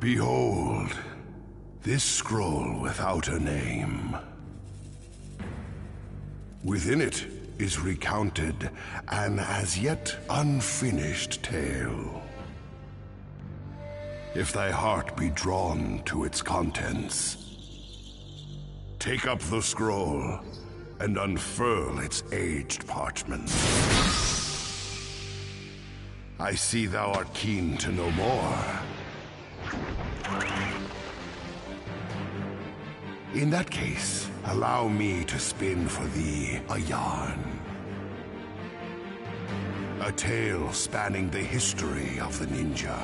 Behold, this scroll without a name. Within it is recounted an as yet unfinished tale. If thy heart be drawn to its contents, take up the scroll and unfurl its aged parchment. I see thou art keen to know more. In that case, allow me to spin for thee a yarn. A tale spanning the history of the ninja.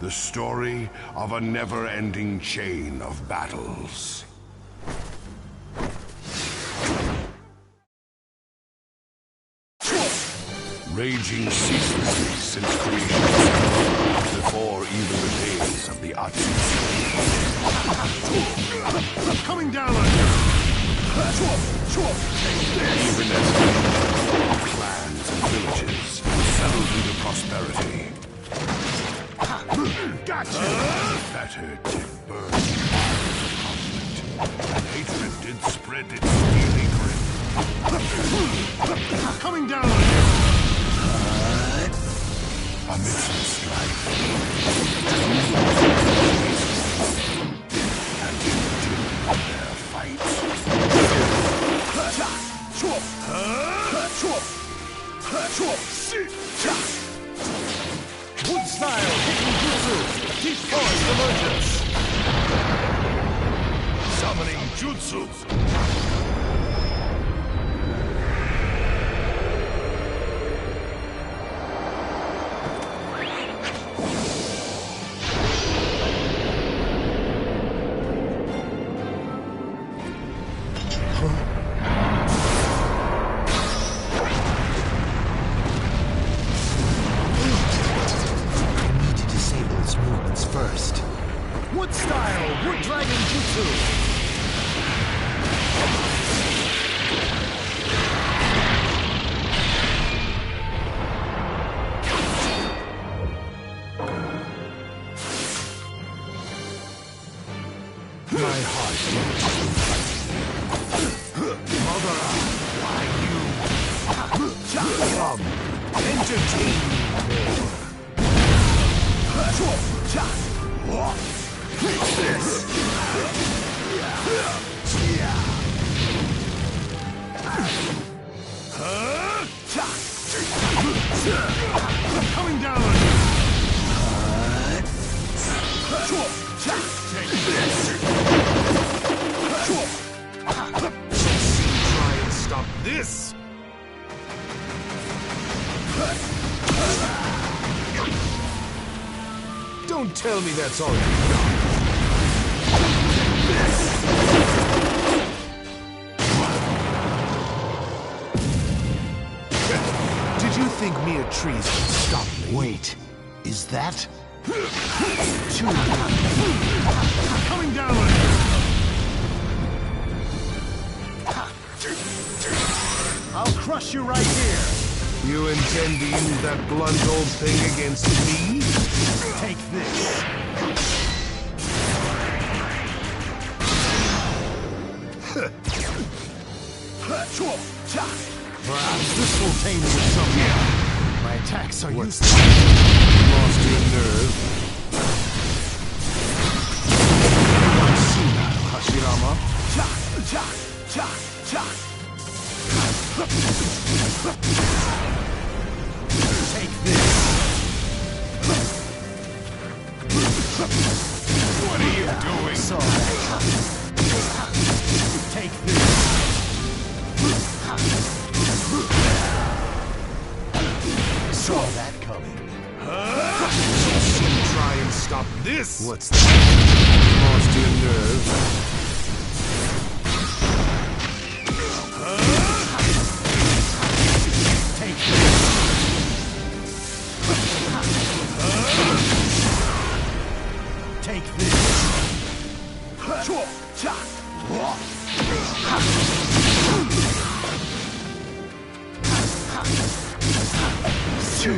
The story of a never-ending chain of battles. Raging ceaselessly since creation, before even the days of the Atsu. Coming down on you! Even as clans and villages settled into prosperity. Gotcha! Battered, burned, conflict, and hatred did spread its steely grip. Coming down on you! Amidst the strife, and in the timid of their fights. Wood style, kicking jutsu, deep forest emergence. Summoning jutsu. First. Wood style, wood dragon jutsu. My heart. Mother, why you? Come, entertain me more. Take this! Coming down on you! Take this! Try and stop this! Don't tell me that's all you've got. Did you think mere trees could stop me? Wait, is that? Coming down on you! I'll crush you right here! You intend to use that blunt old thing against me? Take this! Perhaps this will tame you some. My attacks are useless. Lost your nerve? Hashirama. Take this. What are you doing? Saw that coming. Take this. Saw that coming. Try and stop this. What's that? Lost your nerve? Take this! 2-2.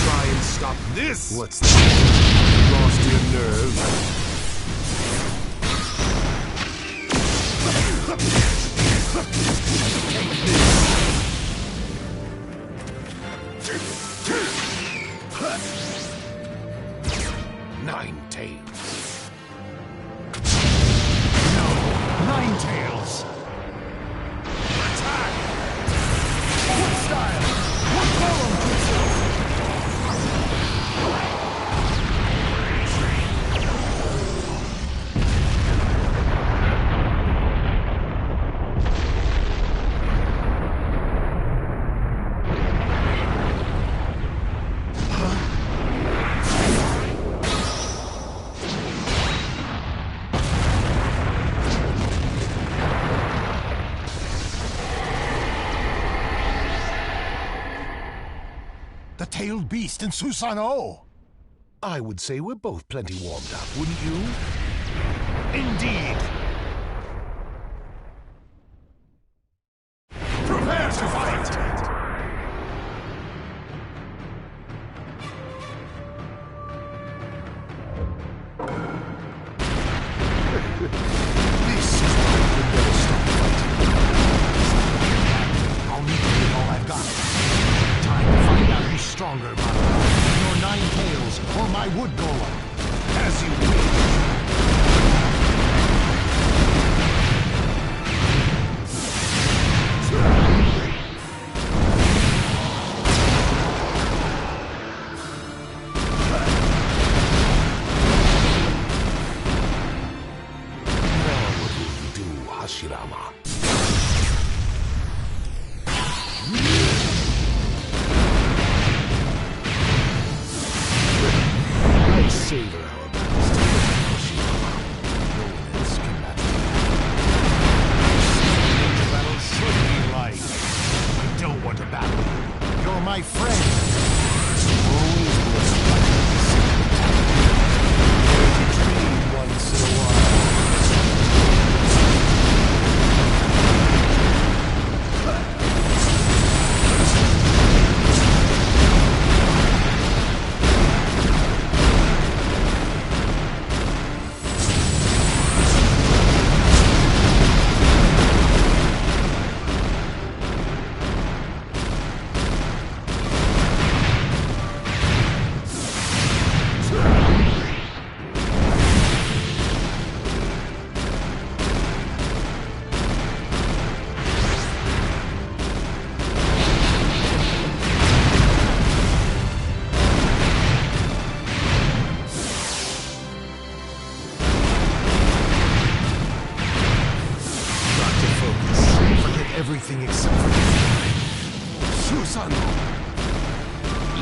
Try and stop this! What's that? Lost your nerve? Nine tails. No! Nine tails! Attack! What style? What column jutsu? The tailed beast in Susanoo! I would say we're both plenty warmed up, wouldn't you? Indeed! Prepare to fight! This is why we never stop fighting. I'll need to give all I've got. Time to find out who's stronger, Mother. Your nine tails or my wood golem. As you wish. Now what will you do, Hashirama? I savor our battles together, Hashirama. No one else can match The battle should be like. I don't want to battle you. You're my friend. Always was to dream once in a while. Everything except for Susanoo.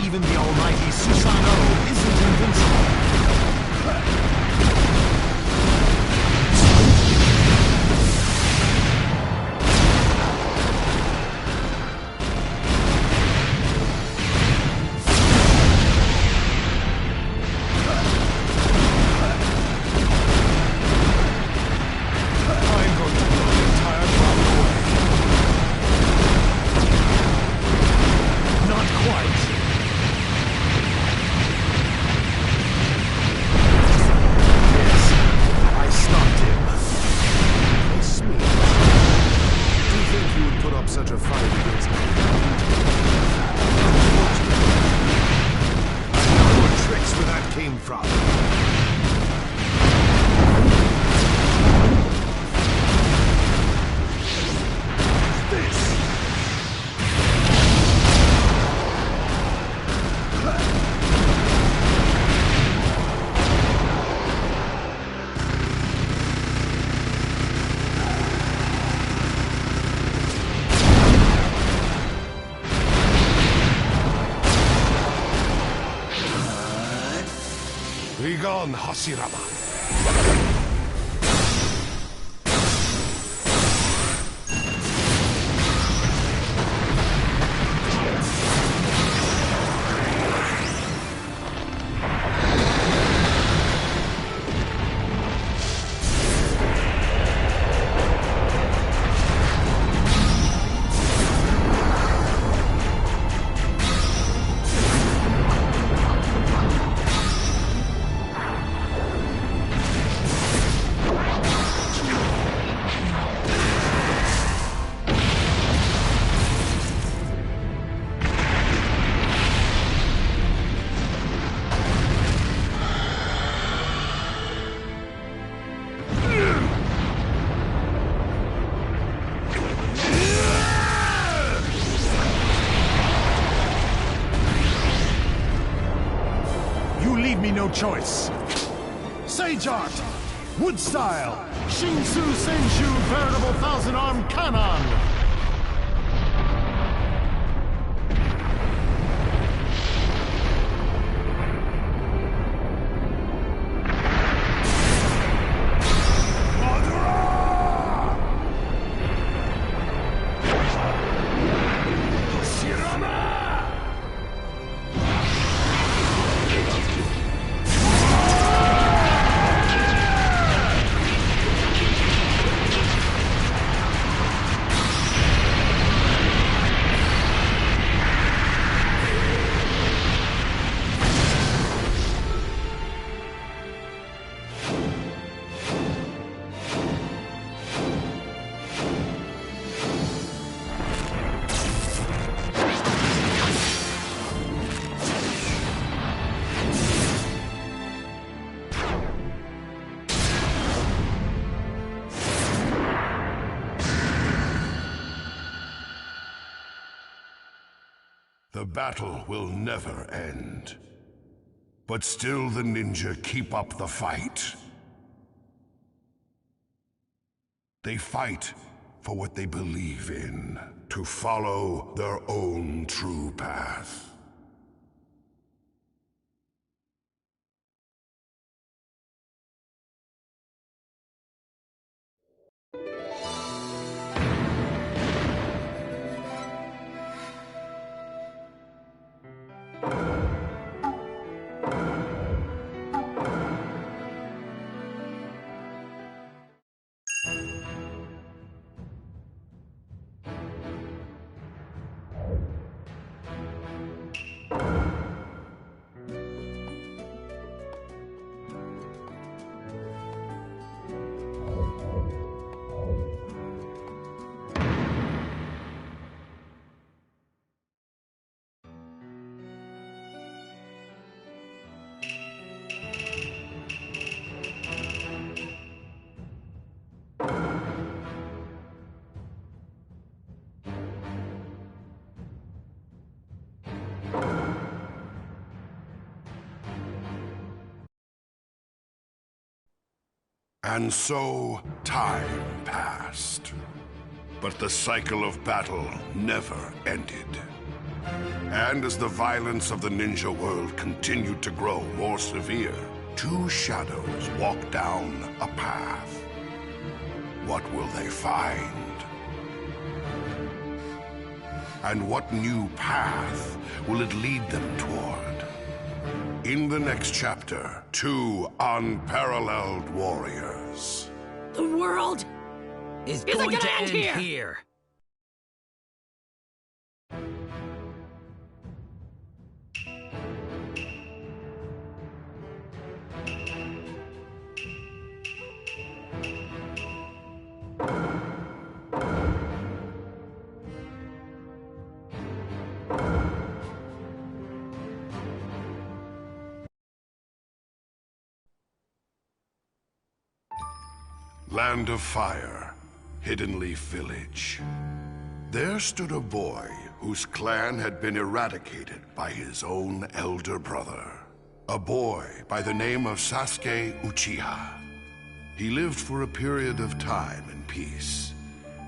Even the almighty Susanoo isn't invincible. I'm going to blow the entire problem away. Not quite. Yes, I stopped him. Nice me. Do you think you would put up such a fight against me? I know what tricks where that came from. This. Begone, Hashirama. no choice. Sage Art, Wood Style, Shinsu Senju, Veritable Thousand-Arm Kanon. The battle will never end. But still the ninja keep up the fight. They fight for what they believe in, to follow their own true path. And so, time passed. But the cycle of battle never ended. And as the violence of the ninja world continued to grow more severe, two shadows walked down a path. What will they find? And what new path will it lead them toward? In the next chapter, two unparalleled warriors. The world is isn't going gonna to end end here. here. Land of Fire, Hidden Leaf Village. There stood a boy whose clan had been eradicated by his own elder brother. A boy by the name of Sasuke Uchiha. He lived for a period of time in peace,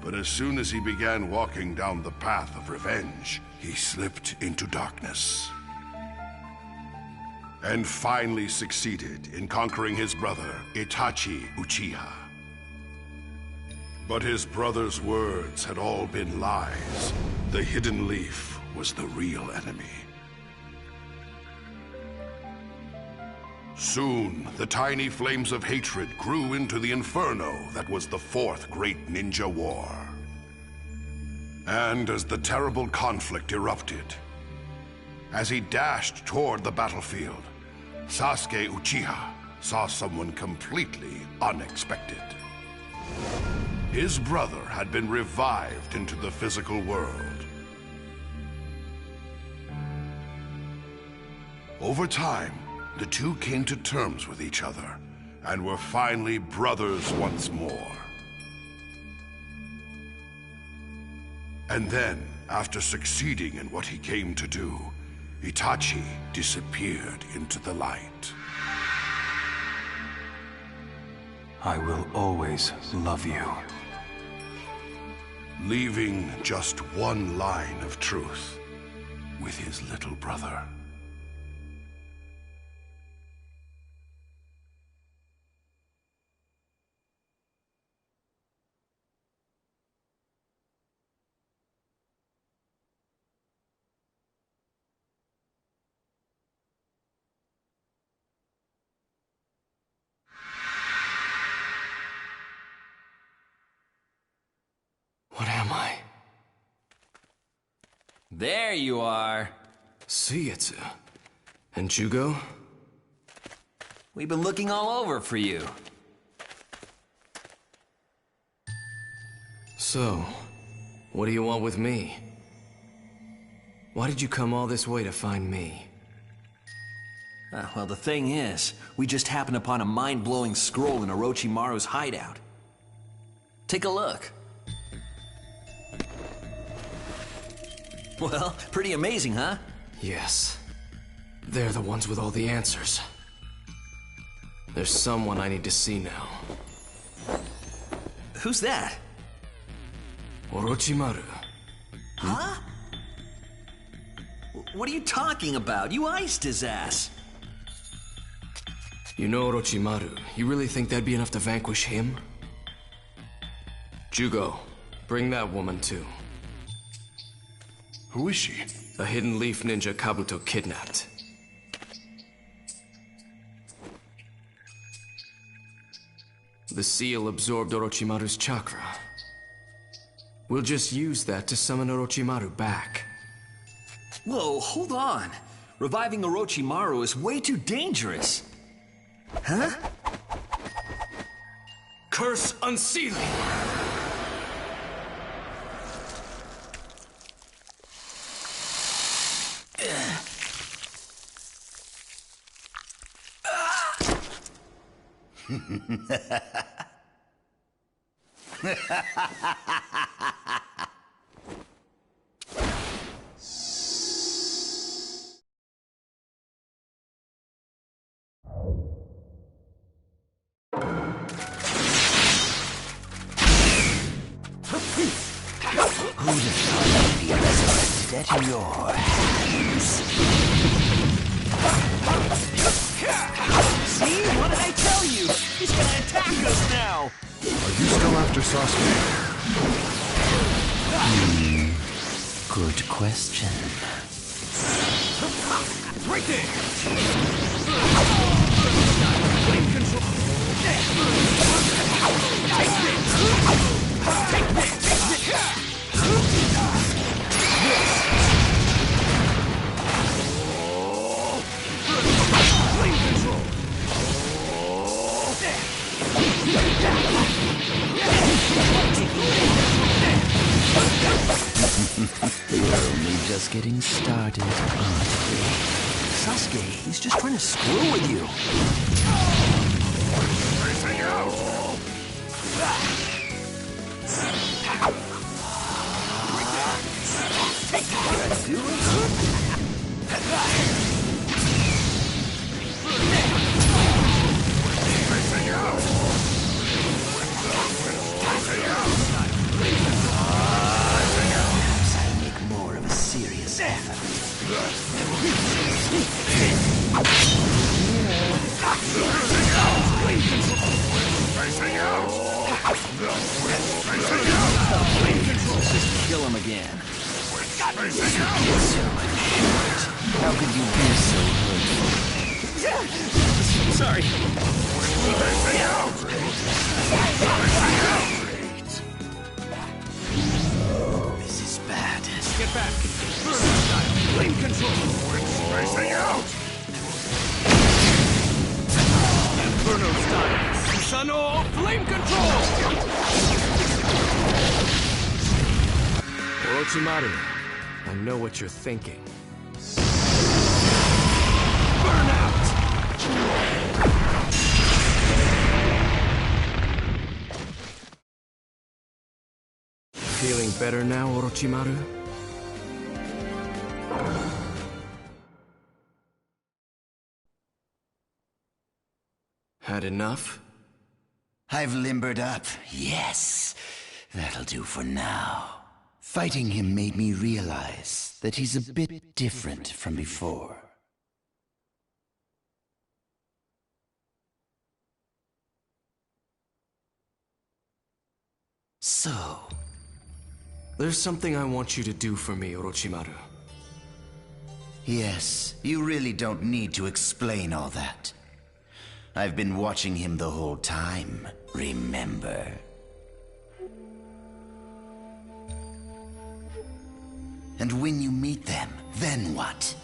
but as soon as he began walking down the path of revenge, he slipped into darkness. And finally succeeded in conquering his brother, Itachi Uchiha. But his brother's words had all been lies. The Hidden Leaf was the real enemy. Soon, the tiny flames of hatred grew into the inferno that was the Fourth Great Ninja War. And as the terrible conflict erupted, as he dashed toward the battlefield, Sasuke Uchiha saw someone completely unexpected. His brother had been revived into the physical world. Over time, the two came to terms with each other and were finally brothers once more. And then, after succeeding in what he came to do, Itachi disappeared into the light. I will always love you. Leaving just one line of truth with his little brother. What am I? There you are. Suietsu. And Jugo? We've been looking all over for you. So, what do you want with me? Why did you come all this way to find me? Well, the thing is, we just happened upon a mind-blowing scroll in Orochimaru's hideout. Take a look. Well, pretty amazing, huh? Yes. They're the ones with all the answers. There's someone I need to see now. Who's that? Orochimaru. Huh? What are you talking about? You iced his ass. You know Orochimaru. You really think that'd be enough to vanquish him? Jugo, bring that woman too. Who is she? A hidden leaf ninja Kabuto kidnapped. The seal absorbed Orochimaru's chakra. We'll just use that to summon Orochimaru back. Whoa, hold on. Reviving Orochimaru is way too dangerous. Huh? Curse unsealing! Who'd have thought I'd be resurrected at your hands? See? What did I tell you? He's gonna attack us now! Are you still after Sasuke? Good question. Right there! Flame control! Take this! Take this! Flame control! We're only just getting started, aren't we? Sasuke, he's just trying to screw with you. Facing out! Facing out! Perhaps I make more of a serious effort. Facing out! Facing out! Just kill him again. Facing out! So short. How could you be so hurtful? Sorry. Facing out! This is bad. Get back! Burn style! Flame control! Facing out! Inferno style! Susanoo flame control! Orochimaru, I know what you're thinking. Burn out! Feeling better now, Orochimaru? Had enough? I've limbered up, yes. That'll do for now. Fighting him made me realize that he's a bit different from before. So... There's something I want you to do for me, Orochimaru. Yes, you really don't need to explain all that. I've been watching him the whole time, remember? And when you meet them, then what?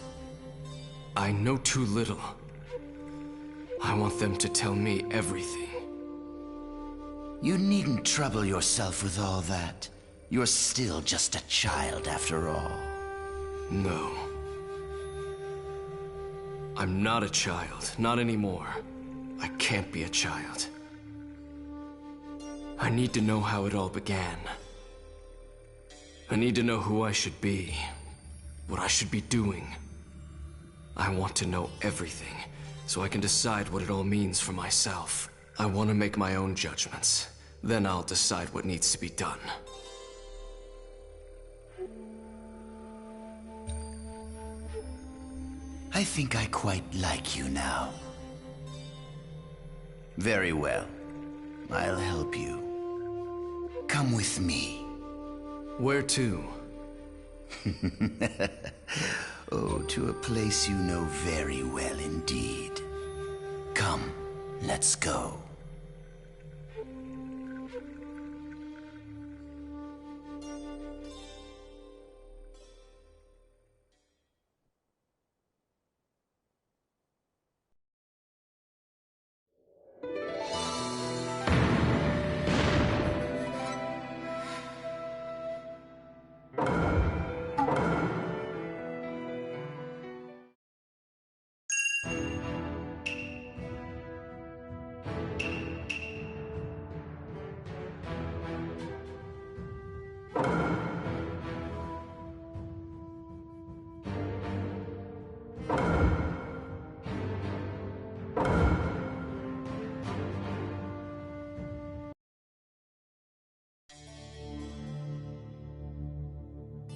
I know too little. I want them to tell me everything. You needn't trouble yourself with all that. You're still just a child after all. No. I'm not a child, not anymore. I can't be a child. I need to know how it all began. I need to know who I should be, what I should be doing. I want to know everything, so I can decide what it all means for myself. I want to make my own judgments. Then I'll decide what needs to be done. I think I quite like you now. Very well. I'll help you. Come with me. Where to? Oh, to a place you know very well indeed. Come, let's go.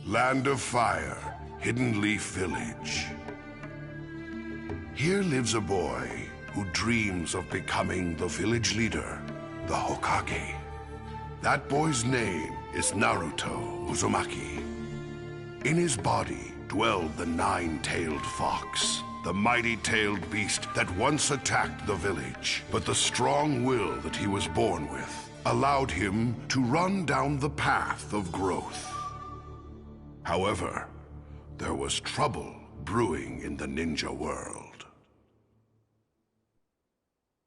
Land of Fire, Hidden Leaf Village. Here lives a boy who dreams of becoming the village leader, the Hokage. That boy's name is Naruto Uzumaki. In his body dwelled the nine-tailed fox, the mighty-tailed beast that once attacked the village. But the strong will that he was born with allowed him to run down the path of growth. However, there was trouble brewing in the ninja world.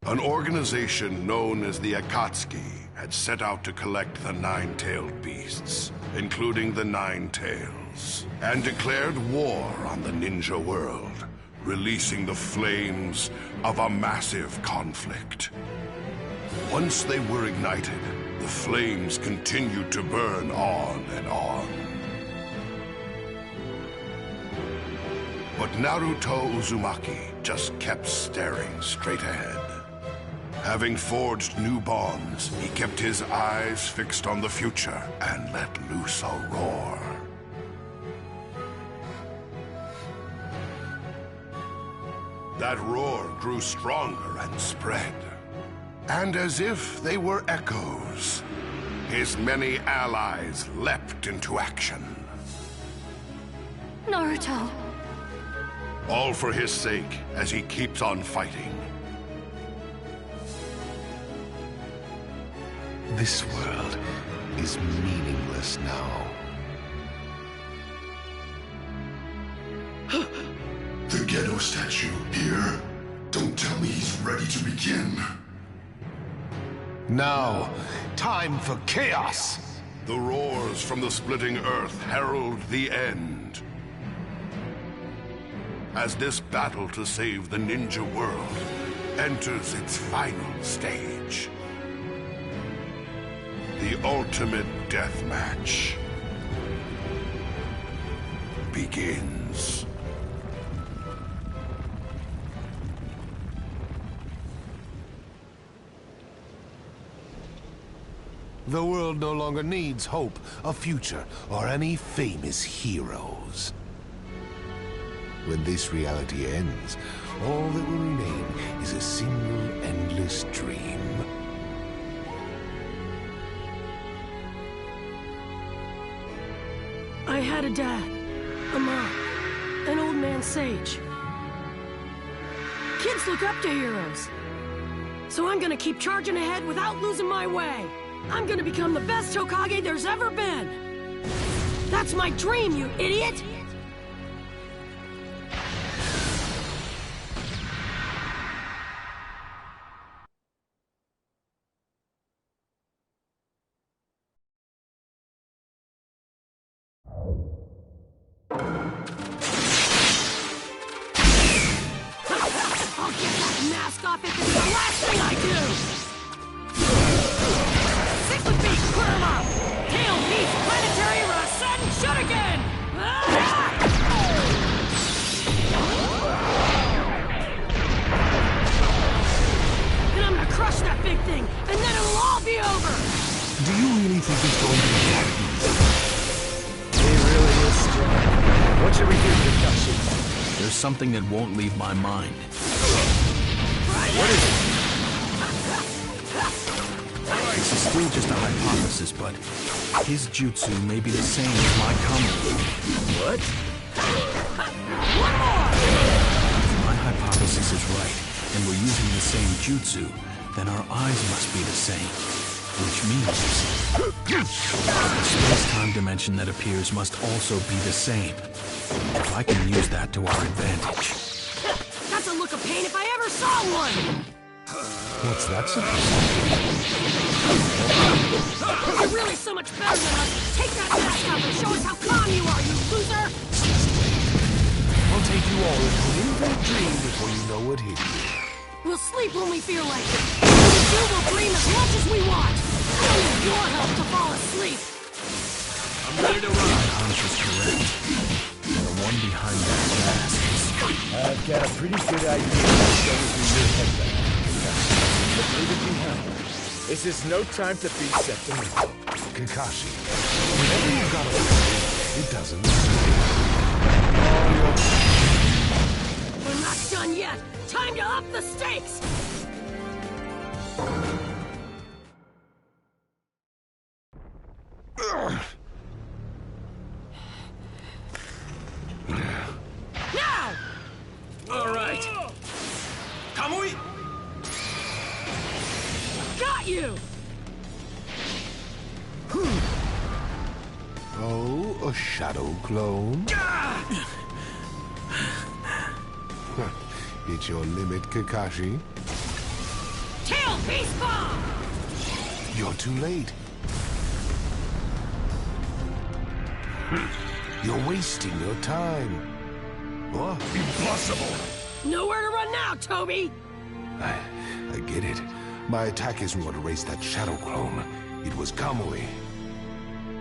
An organization known as the Akatsuki had set out to collect the nine-tailed beasts, including the Nine Tails, and declared war on the ninja world, releasing the flames of a massive conflict. Once they were ignited, the flames continued to burn on and on. But Naruto Uzumaki just kept staring straight ahead. Having forged new bonds, he kept his eyes fixed on the future and let loose a roar. That roar grew stronger and spread. And as if they were echoes, his many allies leapt into action. Naruto! All for his sake, as he keeps on fighting. This world is meaningless now. The Ghetto statue here? Don't tell me he's ready to begin. Now, time for chaos! The roars from the splitting earth herald the end. As this battle to save the ninja world enters its final stage. The ultimate death match begins. The world no longer needs hope, a future, or any famous heroes. When this reality ends, all that will remain is a single endless dream. I had a dad, a mom, an old man sage. Kids look up to heroes. So I'm gonna keep charging ahead without losing my way. I'm gonna become the best Hokage there's ever been. That's my dream, you idiot! I'll get that mask off if it's the last thing I do! Stick with me, Kurama! Tail Piece Planetary Rasen Shuriken! And I'm gonna crush that big thing, and then it'll all be over! Do you really think it's going to be that easy? He really is strong. What should we do, Kakashi? There's something that won't leave my mind. What is it? This is still just a hypothesis, but his jutsu may be the same as my Kami. What? One more! If my hypothesis is right, and we're using the same jutsu, then our eyes must be the same. Which means the space-time dimension that appears must also be the same. If I can use that to our advantage. That's a look of pain if I ever saw one! What's that supposed You're really so much better than us! Take that mask off and show us how calm you are, you loser! I'll take you all into an infinite dream before you know what hit you. We'll sleep when we feel like it. When we do, we'll dream as much as we want. I don't need your help to fall asleep. I'm ready to run. My hunch is correct. The one behind that mask is... I've got a pretty good idea what's going through your head right now. But leave it behind. This is no time to be sentimental. Kakashi, whenever you've got a plan, it doesn't stay. We're not done yet. Time to up the stakes! Now! All right. Kamui! Got you! Oh, a shadow clone? It's your limit, Kakashi. Tail Piece Bomb! You're too late. You're wasting your time. What? Impossible! Nowhere to run now, Toby! I get it. My attack isn't what erased that shadow clone. It was Kamui.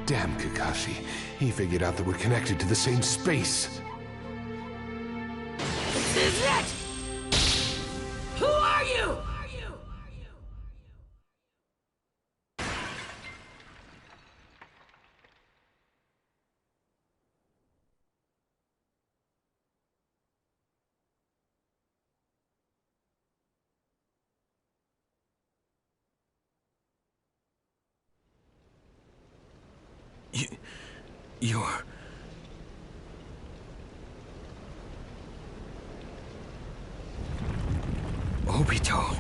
Damn Kakashi. He figured out that we're connected to the same space. This is it! Who are you? You're... Obito.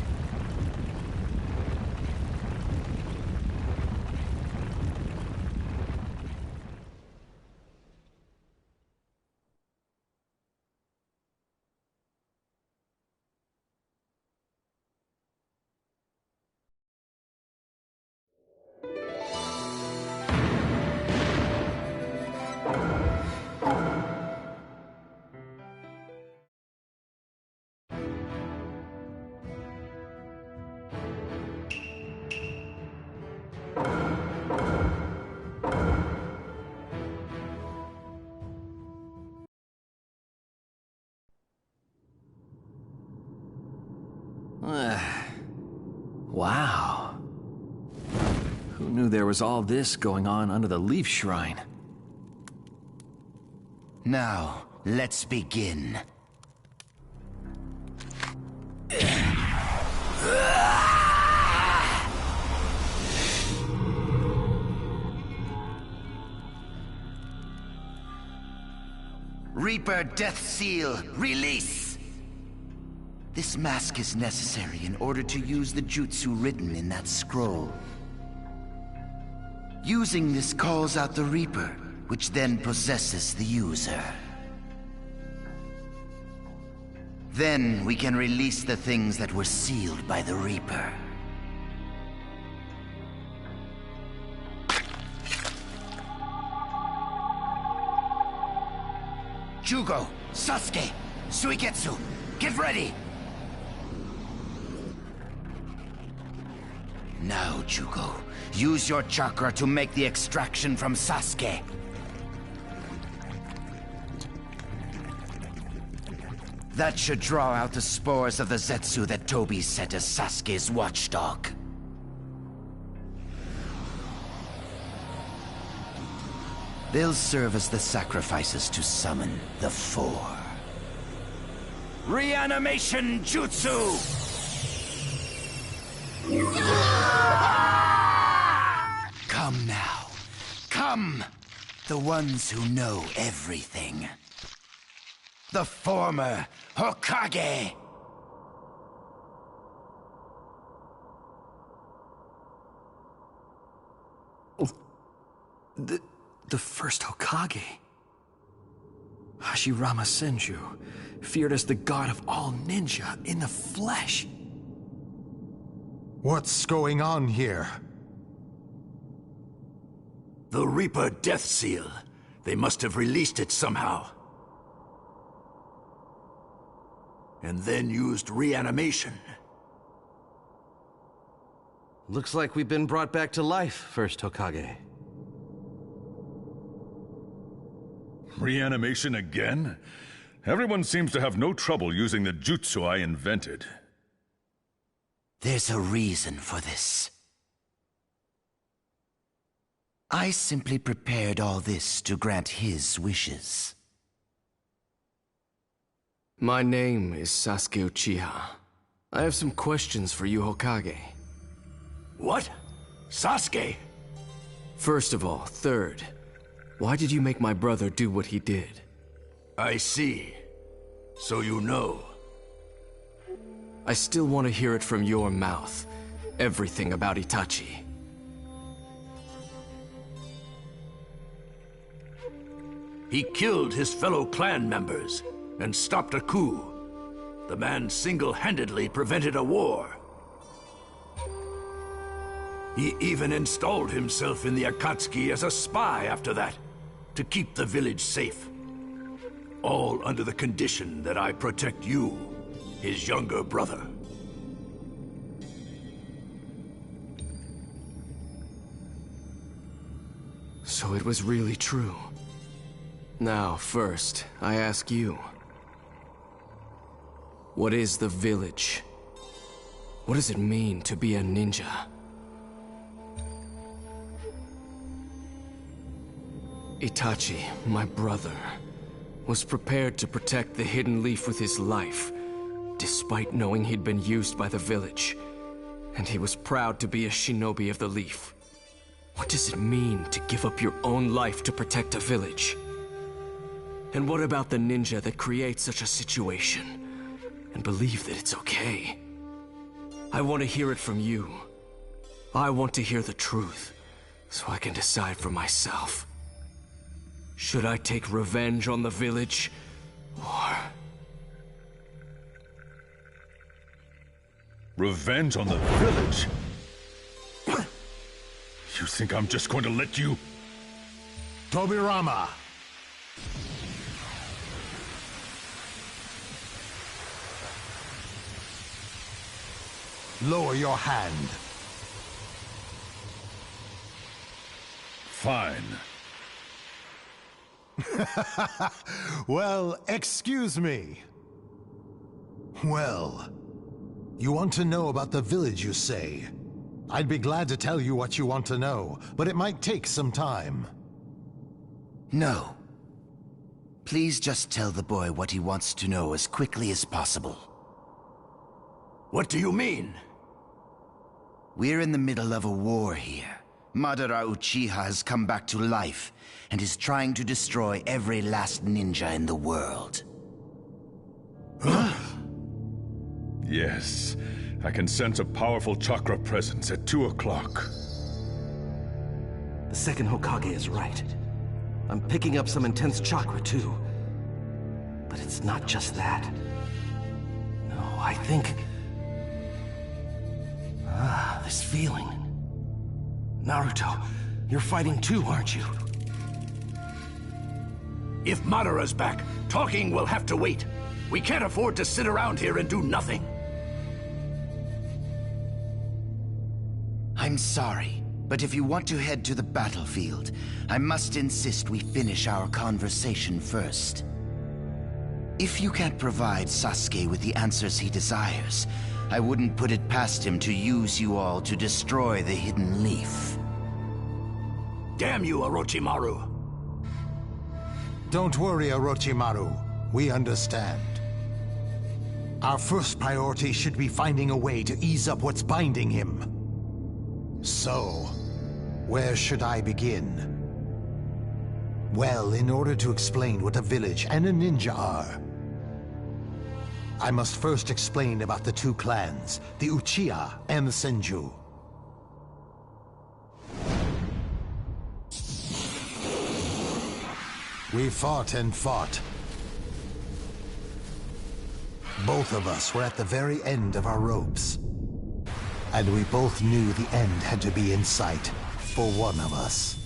Wow. Who Who knew there was all this going on under the Leaf Shrine? Now, let's begin. Reaper Death Seal, release! This mask is necessary in order to use the jutsu written in that scroll. Using this calls out the Reaper, which then possesses the user. Then we can release the things that were sealed by the Reaper. Jugo, Sasuke, Suigetsu, get ready! Now, Jugo, use your chakra to make the extraction from Sasuke. That should draw out the spores of the Zetsu that Tobi set as Sasuke's watchdog. They'll serve as the sacrifices to summon the Four. Reanimation Jutsu! Come now. Come! The ones who know everything. The former Hokage! The first Hokage. Hashirama Senju, feared as the god of all ninja in the flesh. What's going on here? The Reaper Death Seal. They must have released it somehow. And then used reanimation. Looks like we've been brought back to life, First Hokage. Reanimation again? Everyone seems to have no trouble using the jutsu I invented. There's a reason for this. I simply prepared all this to grant his wishes. My name is Sasuke Uchiha. I have some questions for you, Hokage. What? Sasuke? First of all, third, why did you make my brother do what he did? I see. So you know. I still want to hear it from your mouth. Everything about Itachi. He killed his fellow clan members and stopped a coup. The man single-handedly prevented a war. He even installed himself in the Akatsuki as a spy after that, to keep the village safe. All under the condition that I protect you, his younger brother. So it was really true. Now, first, I ask you. What is the village? What does it mean to be a ninja? Itachi, my brother, was prepared to protect the Hidden Leaf with his life, despite knowing he'd been used by the village. And he was proud to be a shinobi of the Leaf. What does it mean to give up your own life to protect a village? And what about the ninja that creates such a situation and believe that it's okay? I want to hear it from you. I want to hear the truth, so I can decide for myself. Should I take revenge on the village, or... Revenge on the village? You think I'm just going to let you? Tobirama! Lower your hand. Fine. Well, excuse me. Well, you want to know about the village, you say? I'd be glad to tell you what you want to know, but it might take some time. No. Please just tell the boy what he wants to know as quickly as possible. What do you mean? We're in the middle of a war here. Madara Uchiha has come back to life and is trying to destroy every last ninja in the world. Yes, I can sense a powerful chakra presence at 2 o'clock. The second Hokage is right. I'm picking up some intense chakra, too. But it's not just that. No, I think... this feeling. Naruto, you're fighting too, aren't you? If Madara's back, talking will have to wait. We can't afford to sit around here and do nothing. I'm sorry, but if you want to head to the battlefield, I must insist we finish our conversation first. If you can't provide Sasuke with the answers he desires, I wouldn't put it past him to use you all to destroy the hidden leaf. Damn you, Orochimaru! Don't worry, Orochimaru. We understand. Our first priority should be finding a way to ease up what's binding him. So, where should I begin? Well, in order to explain what a village and a ninja are, I must first explain about the two clans, the Uchiha and the Senju. We fought and fought. Both of us were at the very end of our ropes. And we both knew the end had to be in sight for one of us.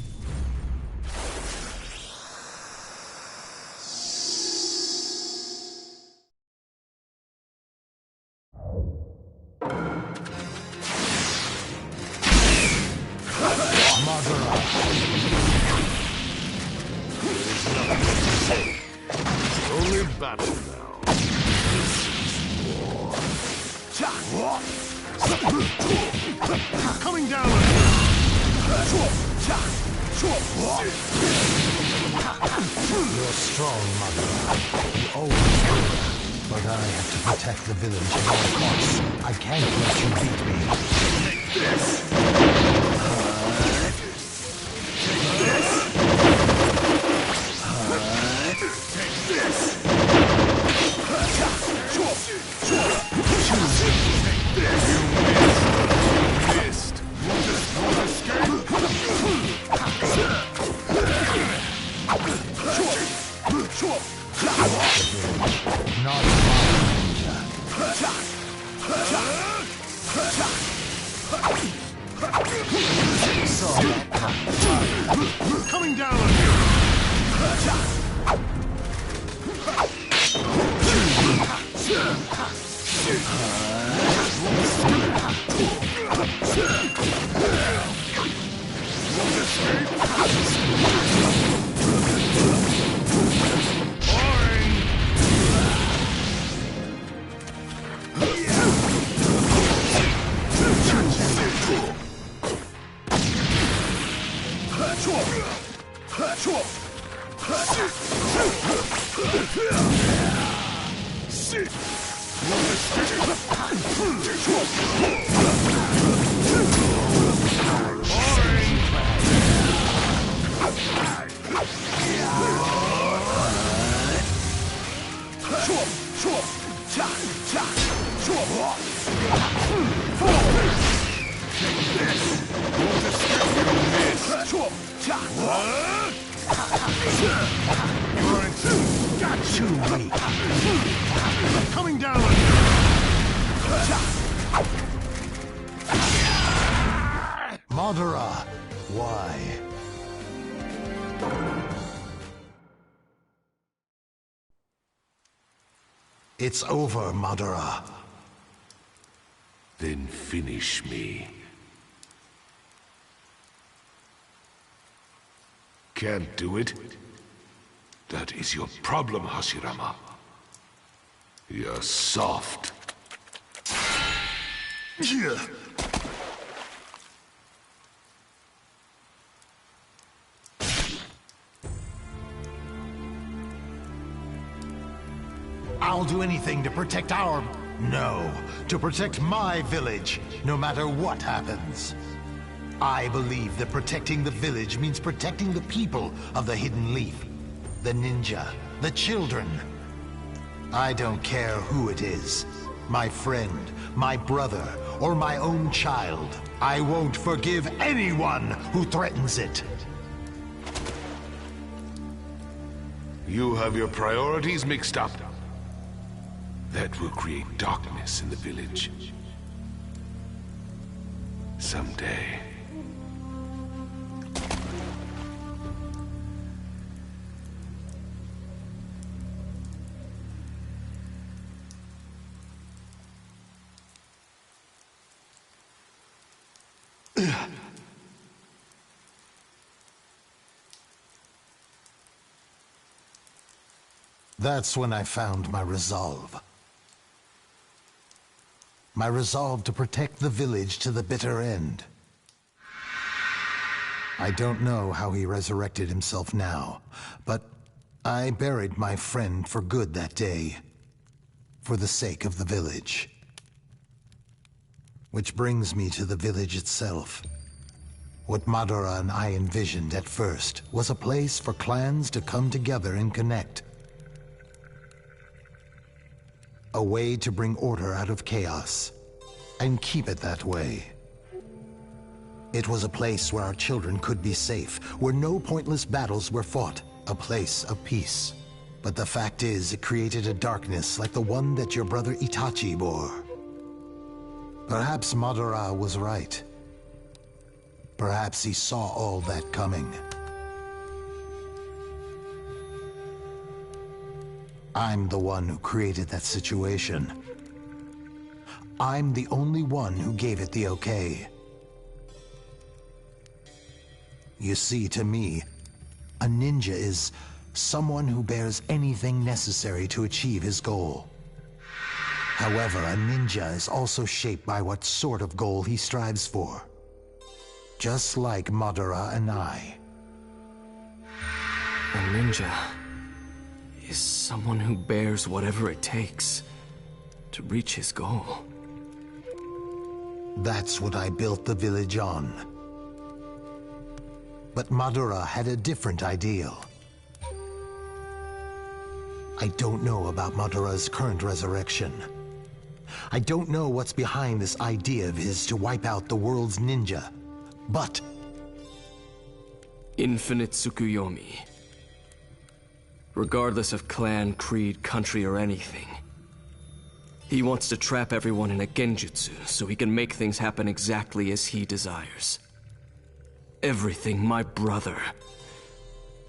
Only battle now. Coming down! You're strong, Madara. You always were. But I have to protect the village at all costs. I can't let you beat me. Take this! Coming down on you! Coming down on you! Madara, why? It's over, Madara. Then finish me. Can't do it? That is your problem, Hashirama. You're soft. I'll do anything to protect to protect my village, no matter what happens. I believe that protecting the village means protecting the people of the Hidden Leaf. The ninja, the children. I don't care who it is. My friend, my brother, or my own child. I won't forgive anyone who threatens it. You have your priorities mixed up. That will create darkness in the village. Someday. That's when I found my resolve. My resolve to protect the village to the bitter end. I don't know how he resurrected himself now, but I buried my friend for good that day, for the sake of the village. Which brings me to the village itself. What Madara and I envisioned at first was a place for clans to come together and connect. A way to bring order out of chaos, and keep it that way. It was a place where our children could be safe, where no pointless battles were fought, a place of peace. But the fact is, it created a darkness like the one that your brother Itachi bore. Perhaps Madara was right. Perhaps he saw all that coming. I'm the one who created that situation. I'm the only one who gave it the okay. You see, to me, a ninja is someone who bears anything necessary to achieve his goal. However, a ninja is also shaped by what sort of goal he strives for. Just like Madara and I. A ninja is someone who bears whatever it takes to reach his goal. That's what I built the village on. But Madara had a different ideal. I don't know about Madara's current resurrection. I don't know what's behind this idea of his to wipe out the world's ninja. But infinite Tsukuyomi. Regardless of clan, creed, country, or anything. He wants to trap everyone in a genjutsu so he can make things happen exactly as he desires. Everything my brother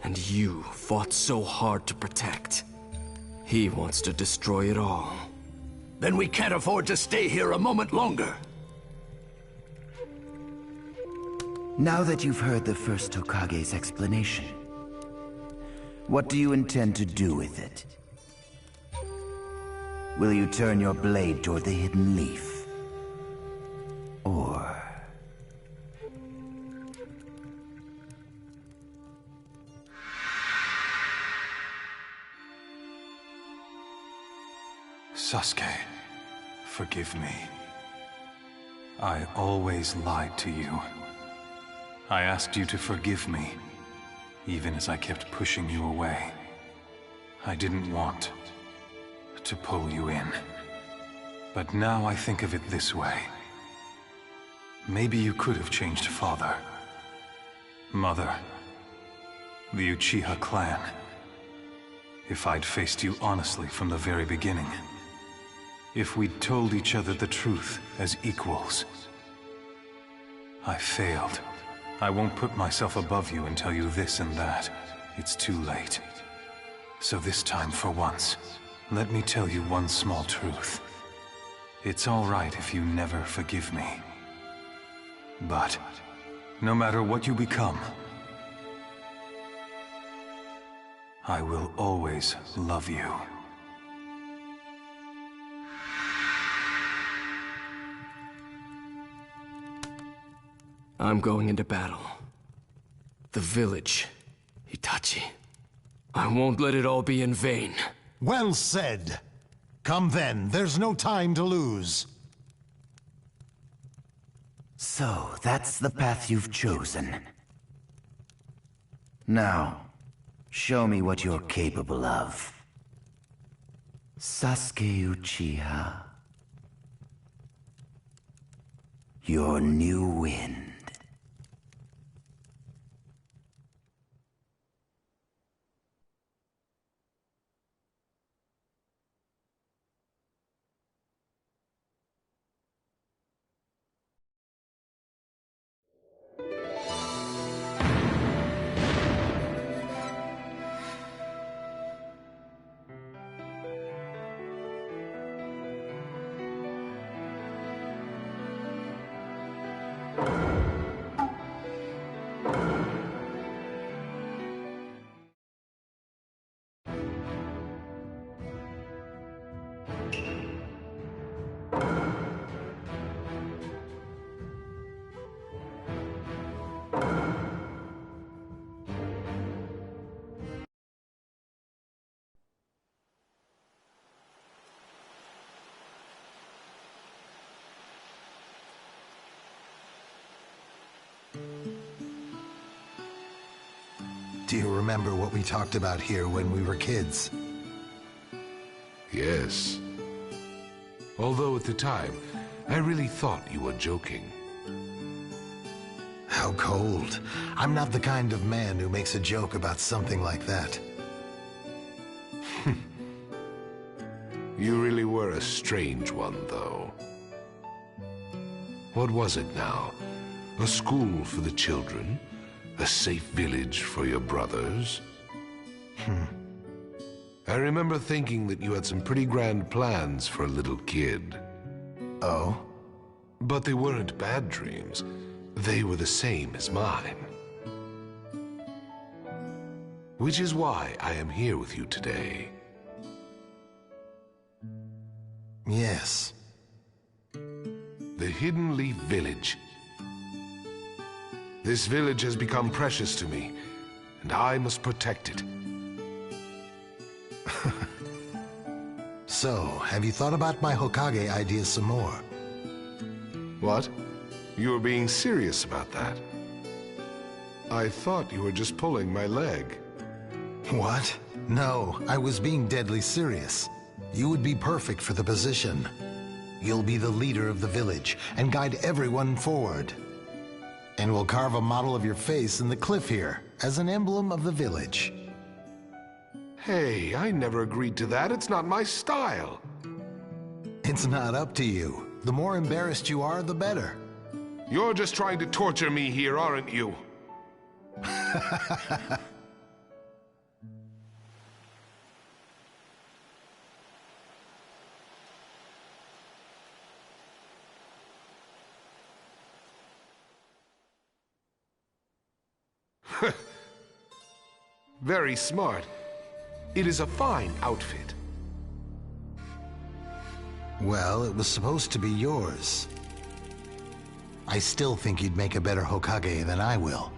and you fought so hard to protect. He wants to destroy it all. Then we can't afford to stay here a moment longer. Now that you've heard the first Hokage's explanation, what do you intend to do with it? Will you turn your blade toward the Hidden Leaf? Or... Sasuke, forgive me. I always lied to you. I asked you to forgive me, even as I kept pushing you away. I didn't want to pull you in. But now I think of it this way. Maybe you could have changed father, mother, the Uchiha clan, if I'd faced you honestly from the very beginning. If we'd told each other the truth as equals. I failed. I won't put myself above you and tell you this and that. It's too late. So this time, for once, let me tell you one small truth. It's all right if you never forgive me. But, no matter what you become, I will always love you. I'm going into battle. The village, Itachi. I won't let it all be in vain. Well said. Come then, there's no time to lose. So, that's the path you've chosen. Now, show me what you're capable of. Sasuke Uchiha. Your new wind. Do you remember what we talked about here when we were kids? Yes. Although at the time, I really thought you were joking. How cold. I'm not the kind of man who makes a joke about something like that. You really were a strange one, though. What was it now? A school for the children? A safe village for your brothers? I remember thinking that you had some pretty grand plans for a little kid. Oh? But they weren't bad dreams. They were the same as mine. Which is why I am here with you today. Yes. The Hidden Leaf Village. This village has become precious to me, and I must protect it. So, have you thought about my Hokage idea some more? What? You were being serious about that? I thought you were just pulling my leg. What? No, I was being deadly serious. You would be perfect for the position. You'll be the leader of the village and guide everyone forward. And we'll carve a model of your face in the cliff here as an emblem of the village. Hey, I never agreed to that. It's not my style. It's not up to you. The more embarrassed you are, the better. You're just trying to torture me here, aren't you? Very smart. It is a fine outfit. Well, it was supposed to be yours. I still think you'd make a better Hokage than I will.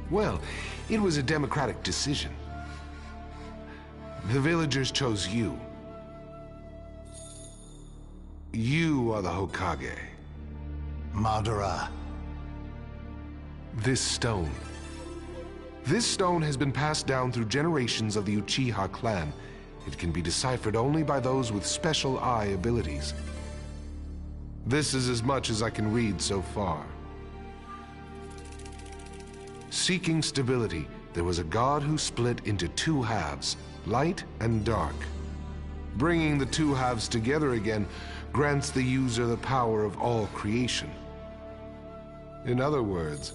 Well, it was a democratic decision. The villagers chose you. You are the Hokage. Madara. This stone. This stone has been passed down through generations of the Uchiha clan. It can be deciphered only by those with special eye abilities. This is as much as I can read so far. Seeking stability, there was a god who split into two halves, light and dark. Bringing the two halves together again grants the user the power of all creation. In other words,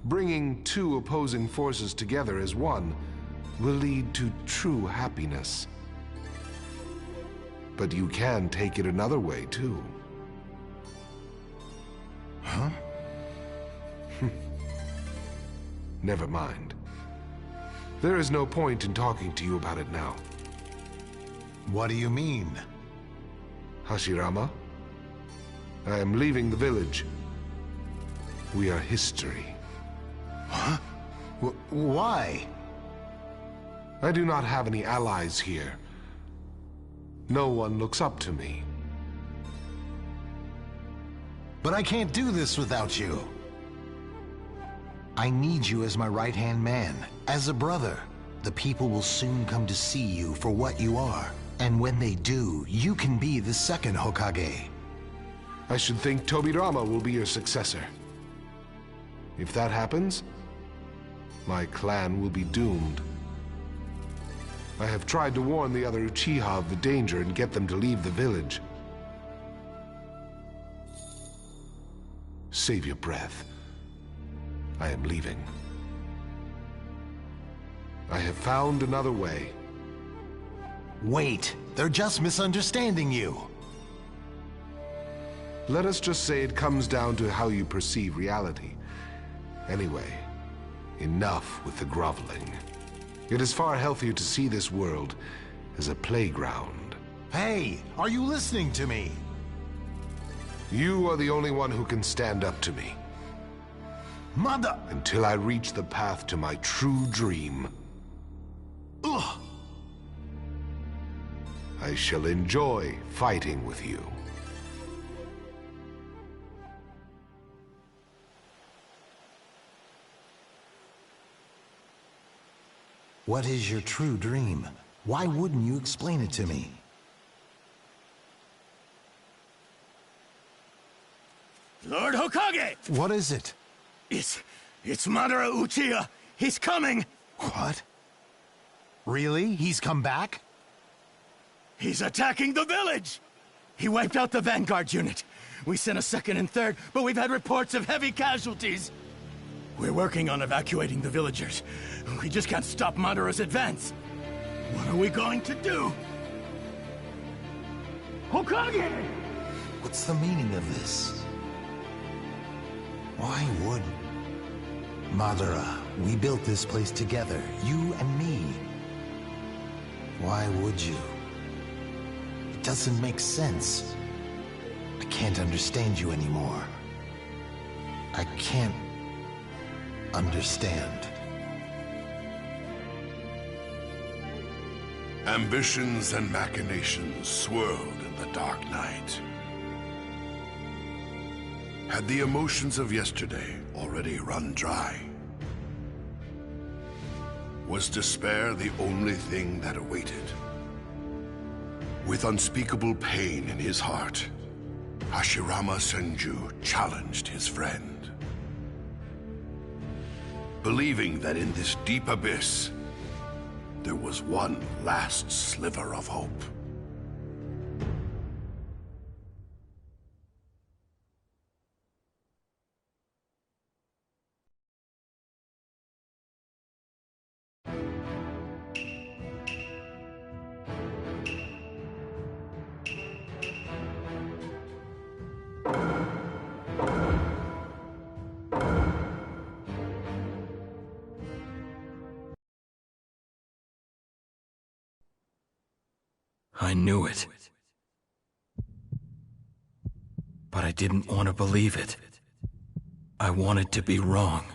bringing two opposing forces together as one will lead to true happiness. But you can take it another way, too. Huh? Never mind. There is no point in talking to you about it now. What do you mean? Hashirama, I am leaving the village. We are history. Huh? Why? I do not have any allies here. No one looks up to me. But I can't do this without you. I need you as my right-hand man, as a brother. The people will soon come to see you for what you are. And when they do, you can be the second Hokage. I should think Tobirama will be your successor. If that happens, my clan will be doomed. I have tried to warn the other Uchiha of the danger and get them to leave the village. Save your breath. I am leaving. I have found another way. Wait, they're just misunderstanding you. Let us just say it comes down to how you perceive reality. Anyway, enough with the groveling. It is far healthier to see this world as a playground. Hey, are you listening to me? You are the only one who can stand up to me. Mother! Until I reach the path to my true dream. Ugh! I shall enjoy fighting with you. What is your true dream? Why wouldn't you explain it to me? Lord Hokage! What is it? It's Madara Uchiha. He's coming! What? Really? He's come back? He's attacking the village! He wiped out the Vanguard unit. We sent a second and third, but we've had reports of heavy casualties. We're working on evacuating the villagers. We just can't stop Madara's advance. What are we going to do? Hokage! What's the meaning of this? Why would... Madara, we built this place together, you and me. Why would you? It doesn't make sense. I can't understand you anymore. I can't understand. Ambitions and machinations swirled in the dark night. Had the emotions of yesterday already run dry? Was despair the only thing that awaited? With unspeakable pain in his heart, Hashirama Senju challenged his friend. Believing that in this deep abyss, there was one last sliver of hope. I knew it. But I didn't want to believe it. I wanted to be wrong.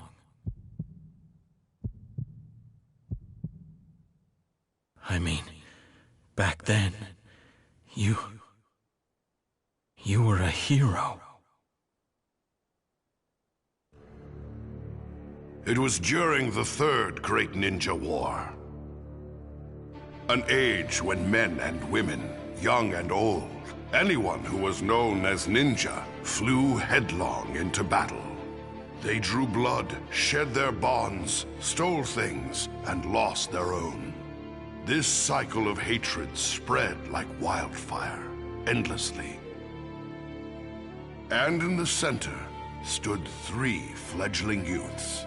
I mean, back then, you were a hero. It was during the Third Great Ninja War. An age when men and women, young and old, anyone who was known as ninja, flew headlong into battle. They drew blood, shed their bonds, stole things, and lost their own. This cycle of hatred spread like wildfire, endlessly. And in the center stood 3 fledgling youths.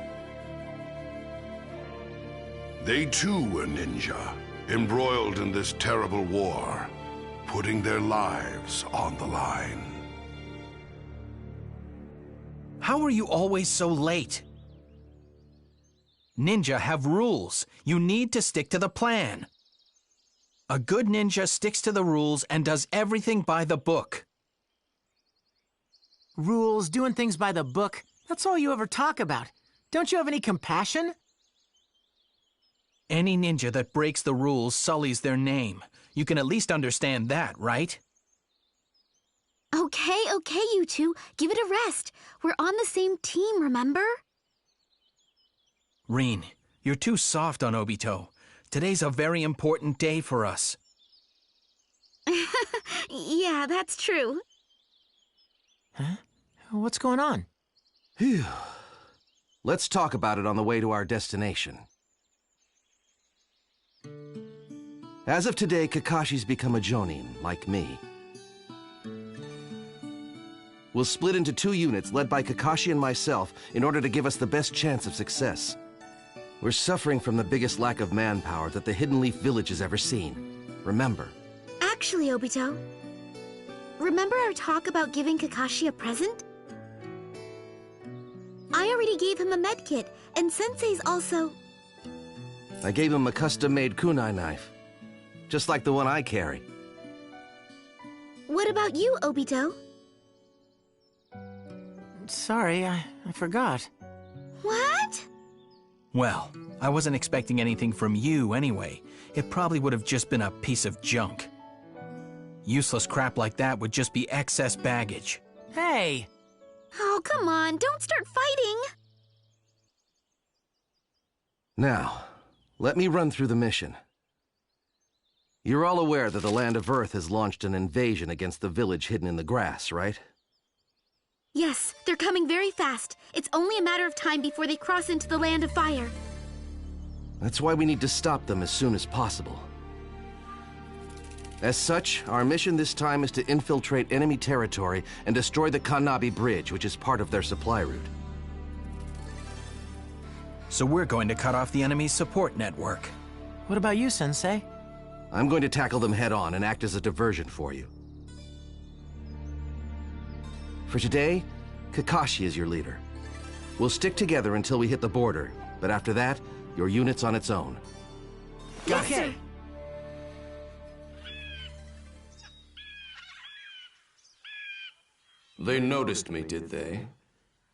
They too were ninja, embroiled in this terrible war, putting their lives on the line. How are you always so late? Ninja have rules. You need to stick to the plan. A good ninja sticks to the rules and does everything by the book. Rules, doing things by the book, that's all you ever talk about. Don't you have any compassion? Any ninja that breaks the rules sullies their name. You can at least understand that, right? Okay, you two. Give it a rest. We're on the same team, remember? Rin, you're too soft on Obito. Today's a very important day for us. Yeah, that's true. Huh? What's going on? Phew. Let's talk about it on the way to our destination. As of today, Kakashi's become a Jonin, like me. We'll split into 2 units led by Kakashi and myself in order to give us the best chance of success. We're suffering from the biggest lack of manpower that the Hidden Leaf Village has ever seen. Remember. Actually, Obito, remember our talk about giving Kakashi a present? I already gave him a medkit, and Sensei's also... I gave him a custom-made kunai knife, just like the one I carry. What about you, Obito? Sorry, I forgot. What? Well, I wasn't expecting anything from you anyway. It probably would have just been a piece of junk. Useless crap like that would just be excess baggage. Hey! Oh, come on, don't start fighting! Now, let me run through the mission. You're all aware that the Land of Earth has launched an invasion against the village hidden in the grass, right? Yes, they're coming very fast. It's only a matter of time before they cross into the Land of Fire. That's why we need to stop them as soon as possible. As such, our mission this time is to infiltrate enemy territory and destroy the Kanabi Bridge, which is part of their supply route. So we're going to cut off the enemy's support network. What about you, Sensei? I'm going to tackle them head-on and act as a diversion for you. For today, Kakashi is your leader. We'll stick together until we hit the border, but after that, your unit's on its own. Got it. Sir. They noticed me, did they?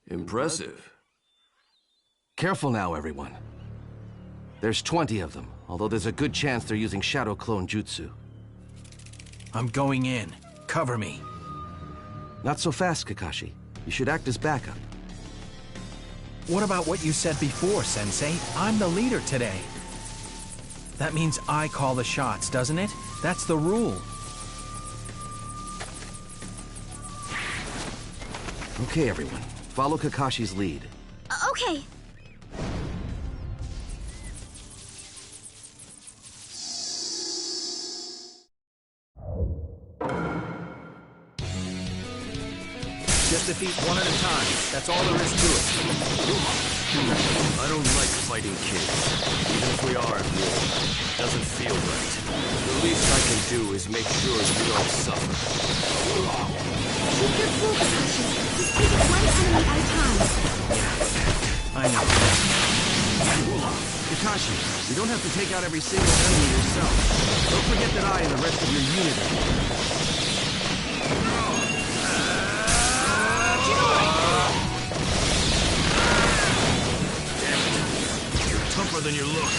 Impressive. Careful now, everyone. There's 20 of them, although there's a good chance they're using Shadow Clone Jutsu. I'm going in. Cover me. Not so fast, Kakashi. You should act as backup. What about what you said before, Sensei? I'm the leader today. That means I call the shots, doesn't it? That's the rule. Okay, everyone. Follow Kakashi's lead. Okay. Just defeat one at a time. That's all there is to it. I don't like fighting kids, even if we are at war. It doesn't feel right. The least I can do is make sure we don't suffer. Keep your cool, Kakashi. Just take it one enemy at a time. I know. Kakashi, you don't have to take out every single enemy yourself. Don't forget that I and the rest of your unit are here. Tougher than you look.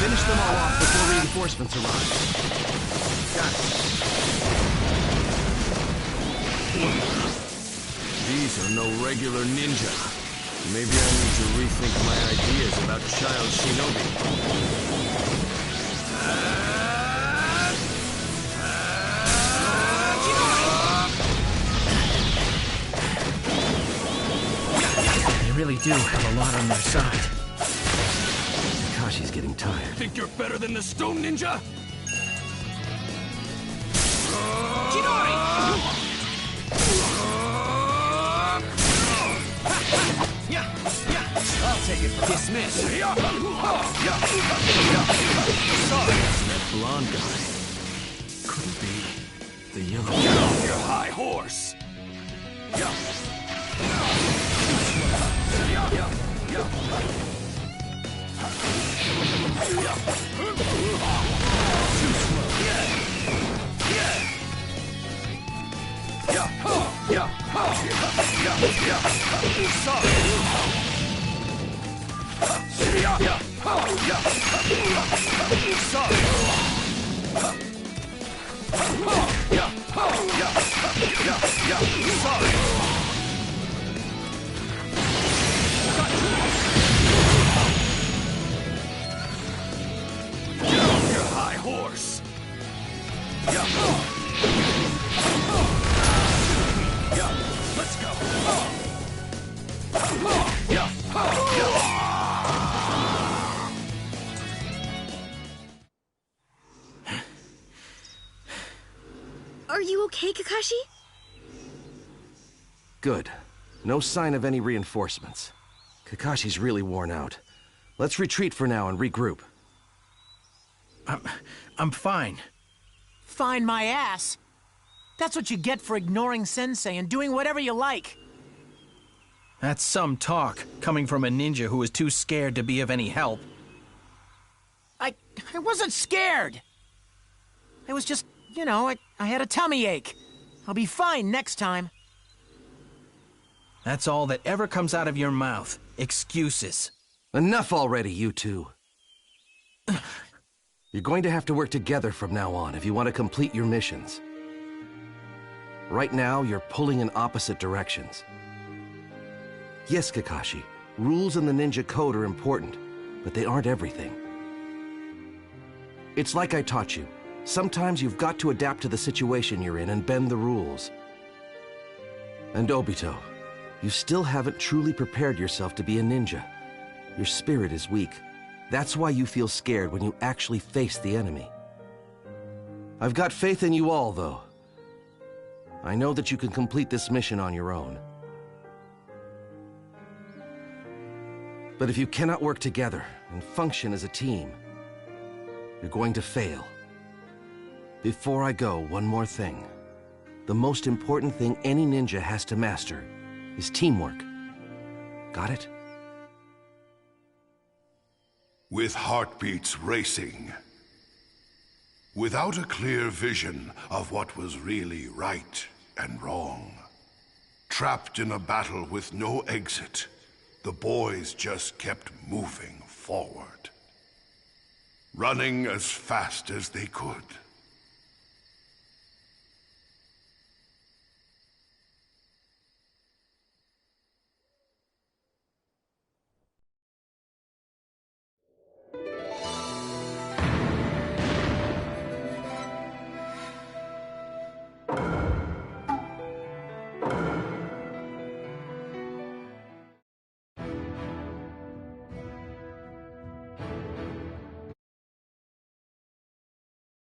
Finish them all off before reinforcements arrive. Got it. These are no regular ninja. Maybe I need to rethink my ideas about child shinobi. really do have a lot on their side. Kakashi's getting tired. Think you're better than the Stone Ninja? I'll take it for dismiss. Sorry, that blonde guy. Couldn't be the yellow. Get off your high horse! Are you okay, Kakashi? Good. No sign of any reinforcements. Kakashi's really worn out. Let's retreat for now and regroup. I'm fine. Fine my ass. That's what you get for ignoring Sensei and doing whatever you like. That's some talk, coming from a ninja who was too scared to be of any help. I wasn't scared. I was just, you know, I had a tummy ache. I'll be fine next time. That's all that ever comes out of your mouth. Excuses. Enough already, you two. You're going to have to work together from now on if you want to complete your missions. Right now, you're pulling in opposite directions. Yes, Kakashi, rules in the ninja code are important, but they aren't everything. It's like I taught you. Sometimes you've got to adapt to the situation you're in and bend the rules. And Obito, you still haven't truly prepared yourself to be a ninja. Your spirit is weak. That's why you feel scared when you actually face the enemy. I've got faith in you all, though. I know that you can complete this mission on your own. But if you cannot work together and function as a team, you're going to fail. Before I go, one more thing. The most important thing any ninja has to master is teamwork. Got it? With heartbeats racing, without a clear vision of what was really right and wrong, trapped in a battle with no exit, the boys just kept moving forward, running as fast as they could.